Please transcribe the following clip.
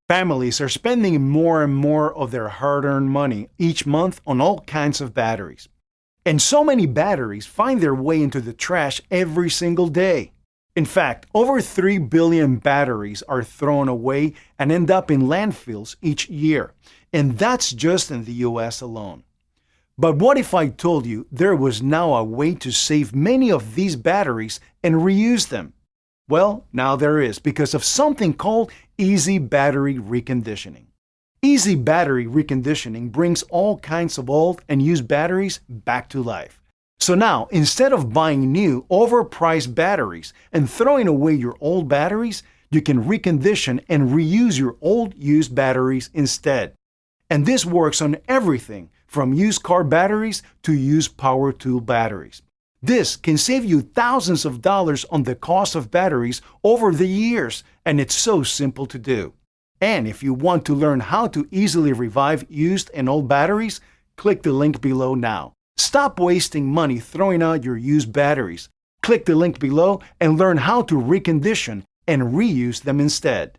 Families are spending more and more of their hard-earned money each month on all kinds of batteries. And so many batteries find their way into the trash every single day. In fact, over 3 billion batteries are thrown away and end up in landfills each year. And that's just in the US alone. But what if I told you there was now a way to save many of these batteries and reuse them? Well, now there is, because of something called EZ Battery Reconditioning. EZ Battery Reconditioning brings all kinds of old and used batteries back to life. So now, instead of buying new, overpriced batteries and throwing away your old batteries, you can recondition and reuse your old used batteries instead. And this works on everything from used car batteries to used power tool batteries. This can save you thousands of dollars on the cost of batteries over the years, and it's so simple to do. And if you want to learn how to easily revive used and old batteries, click the link below now. Stop wasting money throwing out your used batteries. Click the link below and learn how to recondition and reuse them instead.